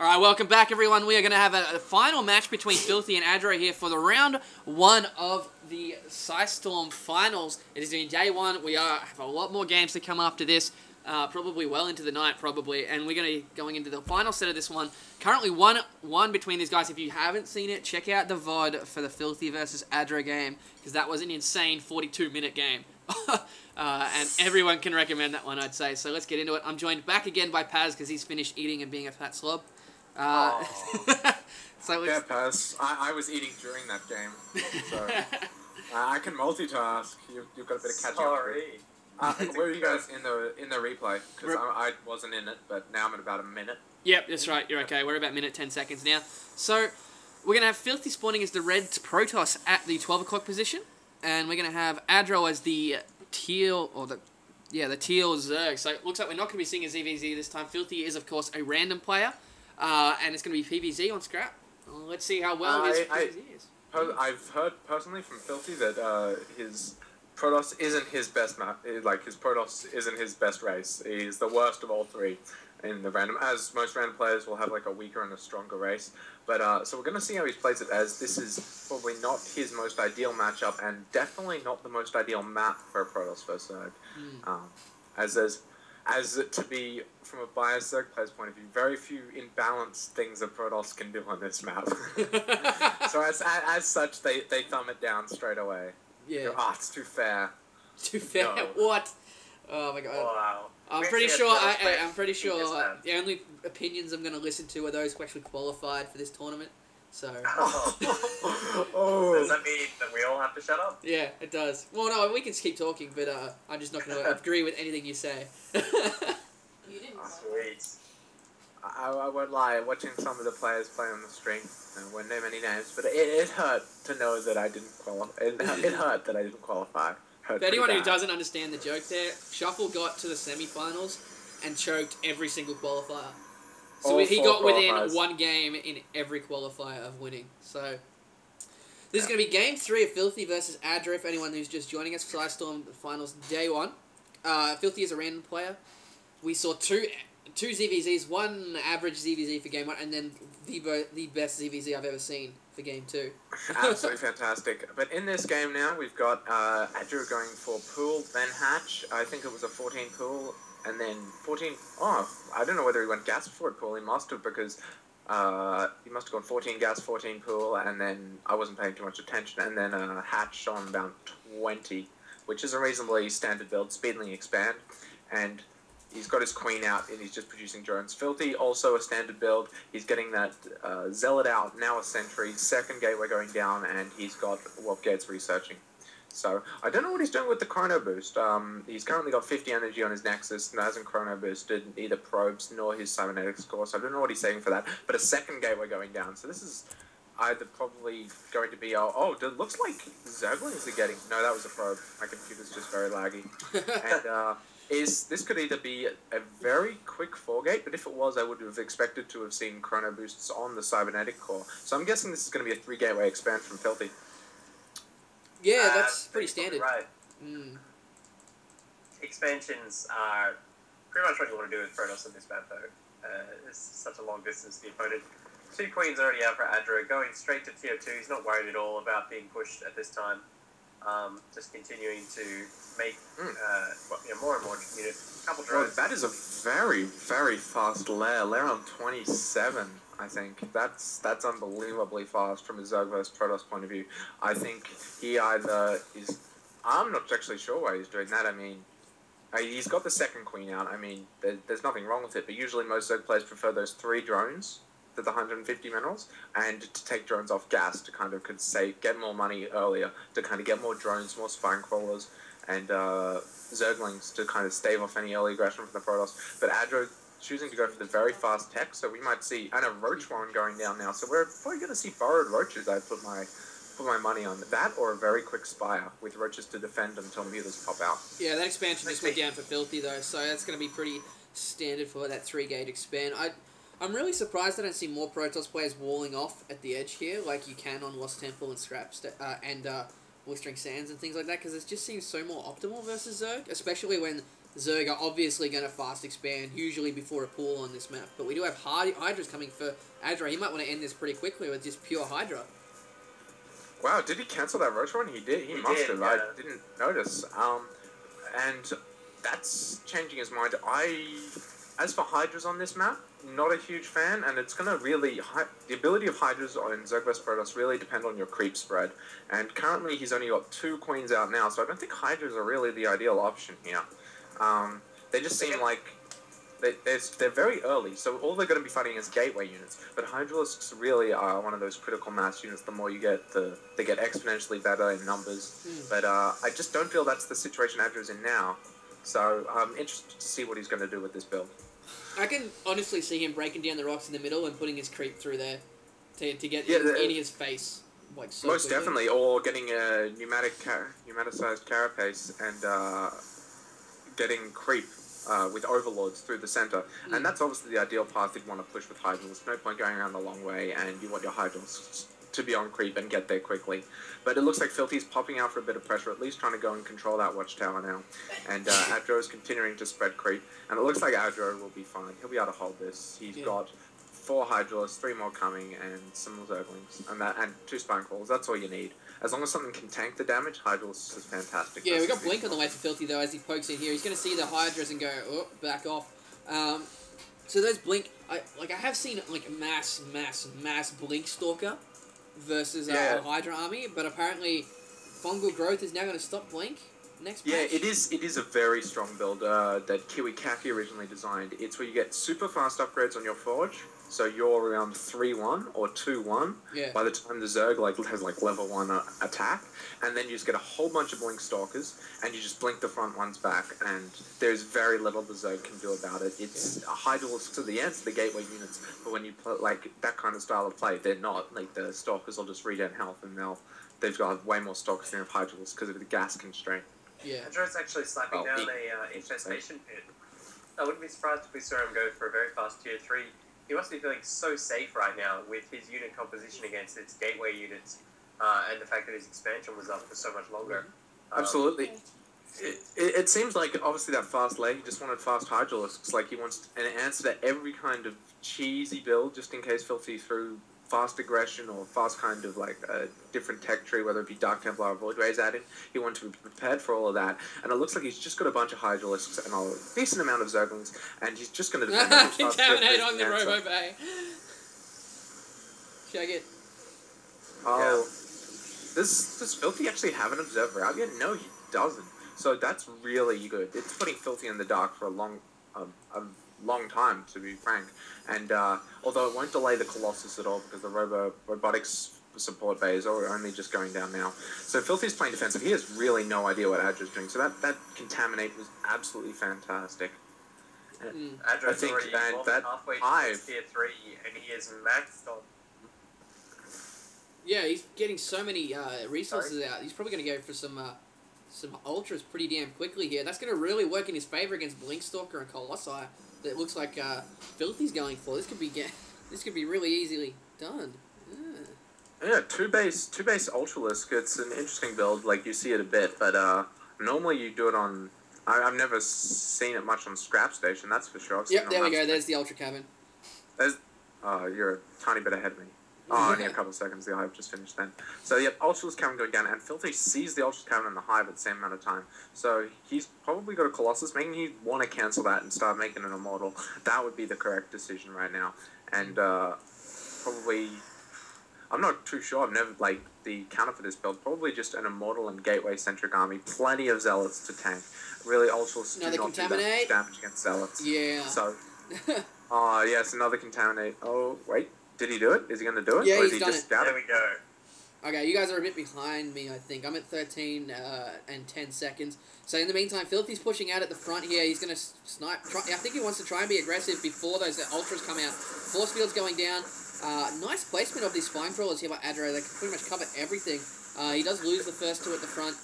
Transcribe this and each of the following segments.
Alright, welcome back everyone. We are going to have a final match between Filthy and Adro here for the round 1 of the Storm Finals. It is in day 1. We have a lot more games to come after this, probably well into the night probably, and we're going to be going into the final set of this one. Currently 1-1 between these guys. If you haven't seen it, check out the VOD for the Filthy versus Adro game, because that was an insane 42-minute game. And everyone can recommend that one, I'd say. So let's get into it. I'm joined back again by Paz, because he's finished eating and being a fat slob. So yeah, Paz. I was eating during that game, so I can multitask. You've got a bit of catching up to do. Where are you guys in the replay? Because I wasn't in it, but now I'm at about a minute. Yep, that's right. You're okay. We're about minute 10 seconds now. So we're gonna have Filthy spawning as the red Protoss at the 12 o'clock position, and we're gonna have Adro as the teal the teal Zerg. So it looks like we're not gonna be seeing a ZVZ this time. Filthy is of course a random player. And it's going to be PVZ on Scrap. Let's see how well his PVZ is. I've heard personally from Filthy that his Protoss isn't his best map. Like, his Protoss isn't his best race. He's the worst of all three in the random. As most random players will have like a weaker and a stronger race. But so we're going to see how he plays it, as this is probably not his most ideal matchup, and definitely not the most ideal map for a Protoss versus Zerg. As to be, from a biased Zerg player's point of view, very few imbalanced things a Protoss can do on this map. So as such, they thumb it down straight away. Yeah. Go, it's too fair. Too fair? No. What? Oh my god. Wow. I'm pretty sure the only opinions I'm going to listen to are those who actually qualified for this tournament. So. Does that mean that we all have to shut up? Yeah, it does. Well, no, we can keep talking, but I'm just not going to agree with anything you say. You didn't. Sweet. I won't lie. Watching some of the players play on the stream, I won't name any names, but it hurt to know that I didn't qualify. It hurt that I didn't qualify. For anyone who doesn't understand the joke there, Shuffle got to the semi-finals and choked every single qualifier. So he got within one game in every qualifier of winning. So this is going to be Game 3 of Filthy versus Adro, for anyone who's just joining us for Storm Finals Day 1. Filthy is a random player. We saw two ZVZs, one average ZVZ for Game 1, and then the best ZVZ I've ever seen for Game 2. Absolutely fantastic. But in this game now, we've got Adro going for pool, then hatch. I think it was a 14 pool. And then 14... I don't know whether he went gas before pool. He must have, because he must have gone 14 gas, 14 pool, and then I wasn't paying too much attention. And then hatch on about 20, which is a reasonably standard build, speedily expand. And he's got his queen out, and he's just producing drones. Filthy, also a standard build. He's getting that zealot out, now a sentry, second gateway going down, and he's got warp gates researching. So, I don't know what he's doing with the chrono boost. He's currently got 50 energy on his Nexus and hasn't chrono boosted either probes nor his cybernetics core, so I don't know what he's saying for that. But a second gateway going down, so this is either probably going to be... it looks like Zerglings are getting... No, that was a probe. My computer's just very laggy. And this could either be a very quick 4-gate, but if it was, I would have expected to have seen chrono boosts on the cybernetic core. So I'm guessing this is going to be a 3-gateway expand from Filthy. Yeah, that's pretty standard. Right. Expansions are pretty much what you want to do with Protoss in this map, though. It's such a long distance to the opponent. 2 queens already out for Adro, going straight to tier 2. He's not worried at all about being pushed at this time. Just continuing to make more and more units. Couple drones. That is a very, very fast lair. Lair on 27. I think that's unbelievably fast from a Zerg versus Protoss point of view. I think he either is... I'm not actually sure why he's doing that. I mean, he's got the second queen out. I mean, there's nothing wrong with it, but usually most Zerg players prefer those 3 drones to the 150 minerals, and to take drones off gas to kind of get more money earlier, to kind of get more drones, more spine crawlers, and Zerglings to kind of stave off any early aggression from the Protoss. But Adro choosing to go for the very fast tech, so we might see, and a roach warren going down now, so we're probably going to see borrowed roaches. I put my money on that, or a very quick spire with roaches to defend until mutas pop out. Yeah, that expansion just went down for Filthy though, so that's going to be pretty standard for that 3-gate expand. I'm really surprised I don't see more Protoss players walling off at the edge here, like you can on Lost Temple and Scraps and Blistering Sands and things like that, because it just seems so more optimal versus Zerg, especially when Zerg are obviously going to fast expand, usually before a pool on this map. But we do have Hydras coming for adro. He might want to end this pretty quickly with just pure Hydra. Wow, did he cancel that Roach run? He did. He must have. Yeah. I didn't notice. And that's changing his mind. As for Hydras on this map, not a huge fan, and it's going to really... the ability of Hydras on Zerg vs Protoss really depend on your creep spread. And currently he's only got 2 queens out now, so I don't think Hydras are really the ideal option here. They just seem like... They're very early, so all they're going to be fighting is gateway units. But Hydralisks really are one of those critical mass units. The more you get, they get exponentially better in numbers. But I just don't feel that's the situation Adro's in now. So I'm interested to see what he's going to do with this build. I can honestly see him breaking down the rocks in the middle and putting his creep through there to get in his face. Like so most quickly. Definitely, or getting a pneumaticized carapace and getting creep with overlords through the center. And that's obviously the ideal path you'd want to push with Hydrals. No point going around the long way, and you want your Hydrals to be on creep and get there quickly. But it looks like Filthy's popping out for a bit of pressure, at least trying to go and control that watchtower now. And Adro is continuing to spread creep, and it looks like Adro will be fine. He'll be able to hold this. He's got 4 Hydralists, 3 more coming, and some Zerglings, and 2 Spine Crawlers. That's all you need. As long as something can tank the damage, Hydralist is fantastic. Yeah, we got Blink on the way for Filthy, though, as he pokes in here. He's going to see the Hydras and go, oh, back off. So those Blink, I have seen, like, mass Blink Stalker versus a Hydra army, but apparently Fungal Growth is now going to stop Blink next patch. Yeah, it is a very strong build that Kiwi Kaki originally designed. It's where you get super fast upgrades on your Forge, so you're around 3-1 or 2-1 by the time the Zerg has level 1 attack, and then you just get a whole bunch of Blink Stalkers, and you just blink the front ones back, and there's very little the Zerg can do about it. It's Hydralisks to the ends, the gateway units, but when you play that kind of style of play, they're not. The Stalkers will just regen health, and they've got way more Stalkers than Hydralisks because of the gas constraint. Yeah. Adro's actually slapping down a infestation pit. I wouldn't be surprised if we saw him go for a very fast tier 3. He must be feeling so safe right now with his unit composition against its gateway units, and the fact that his expansion was up for so much longer. Absolutely. It seems like, obviously, that fast leg, he just wanted fast Hydralisks. Like, he wants an answer to every kind of cheesy build, just in case Filthy threw fast aggression or fast kind of a different tech tree, whether it be Dark Templar or Void Rays added. He wanted to be prepared for all of that, and it looks like he's just got a bunch of Hydralisks and a decent amount of Zerglings, and he's just going to contaminate on the Robo Bay. Check it. Oh, does Filthy actually have an Observer out yet? No, he doesn't. So that's really good. It's putting Filthy in the dark for a long time, to be frank. And although it won't delay the Colossus at all, because the robotics support bay is only just going down now. So Filthy's playing defensive. He has really no idea what Adro's doing. So that Contaminate was absolutely fantastic. Adro's already halfway to tier 3, and he is maxed on. Yeah, he's getting so many resources out. He's probably going to go for some ultras pretty damn quickly here. That's going to really work in his favor against Blinkstalker and Colossi. That looks like Filthy's going for. This could be really easily done. Yeah, two base Ultralisk. It's an interesting build. Like, you see it a bit, but normally you do it on. I've never seen it much on Scrap Station. That's for sure. Yep, there we go. There's the Ultra Cabin. You're a tiny bit ahead of me. Oh, only a couple of seconds. The Hive just finished then. So, yep, Ultralisk Cabin going down, and Filthy sees the Ultralisk Cabin and the Hive at the same amount of time. So, he's probably got a Colossus, making he'd want to cancel that and start making an Immortal. That would be the correct decision right now. And, probably... I'm not too sure. I've never, the counter for this build, probably just an Immortal and Gateway-centric army. Plenty of Zealots to tank. Really, Ultralisk do not do that much damage against Zealots. Yeah. So, yes, another Contaminate. Oh, wait. Did he do it? Is he going to do it? Yeah, or is he's he done just it. There we go. Okay, you guys are a bit behind me, I think. I'm at 13 and 10 seconds. So in the meantime, Filthy's pushing out at the front here. He's going to snipe. I think he wants to try and be aggressive before those Ultras come out. Force field's going down. Nice placement of these Spine Crawlers here by Adro. They can pretty much cover everything. He does lose the first 2 at the front.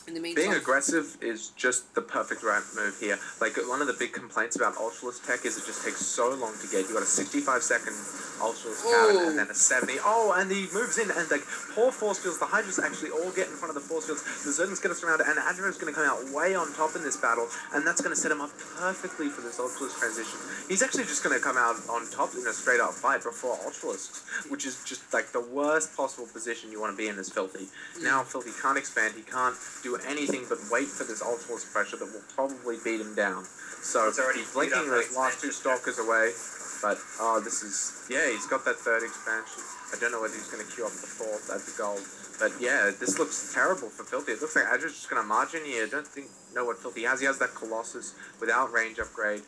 In the meantime, being aggressive is just the perfect right move here. Like, one of the big complaints about Ultralisk tech is it just takes so long to get. You got a 65-second Ultralisk cannon, and then a 70. Oh, and he moves in, and like poor force fields. The Hydras actually all get in front of the force fields. The Zerdan's going to surround it, and Adro's going to come out way on top in this battle, and that's going to set him up perfectly for this Ultralisk transition. He's actually just going to come out on top in a straight-up fight before Ultralisks, which is just like the worst possible position you want to be in as Filthy. Now Filthy can't expand. He can't do anything but wait for this Ultralisk pressure that will probably beat him down. So It's already he's blinking those last two expansion. stalkers away. But, this is... Yeah, he's got that third expansion. I don't know whether he's going to queue up the fourth at the gold. But, yeah, this looks terrible for Filthy. It looks like Adro's just going to march in here. I don't know what Filthy has. He has that Colossus without range upgrade.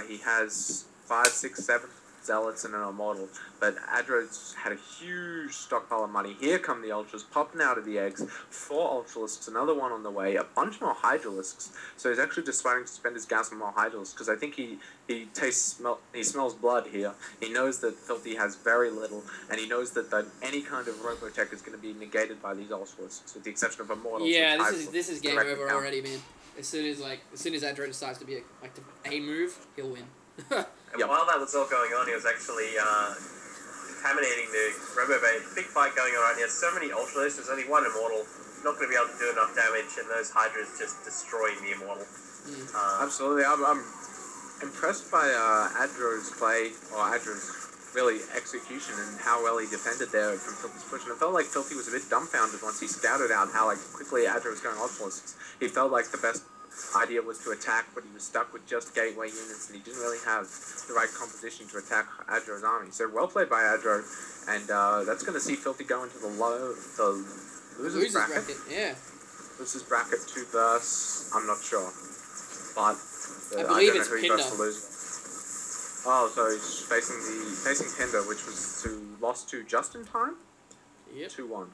He has 5, 6, 7 Zealots and an Immortal. But Adro's had a huge stockpile of money. Here come the Ultras popping out of the eggs. 4 Ultralisks, another one on the way. A bunch more Hydralisks. So he's actually deciding to spend his gas on more Hydralisks because I think he smells blood here. He knows that Filthy has very little, and he knows that any kind of Robotech is going to be negated by these Ultralisks, with the exception of Immortals. Yeah, this is game over already, man. As soon as Adro decides to be a move, he'll win. And while that was all going on, he was actually contaminating the Robobait. Big fight going on right now. So many Ultralisks. There's only one Immortal. Not going to be able to do enough damage, and those Hydras just destroying the Immortal. Absolutely. I'm impressed by Adro's play, or Adro's really execution, and how well he defended there from Filthy's push. And it felt like Filthy was a bit dumbfounded once he scouted out how quickly Adro was going Ultralisks. He felt like the best idea was to attack, but he was stuck with just gateway units, and he didn't really have the right composition to attack Adro's army. So well played by Adro, and that's going to see Filthy go into the losers bracket. Yeah. Losers bracket to verse, I'm not sure, but I believe it's who he Pinder. versus to lose. Oh, so he's facing Pinder, which was lost to just in time. Yep. 2-1.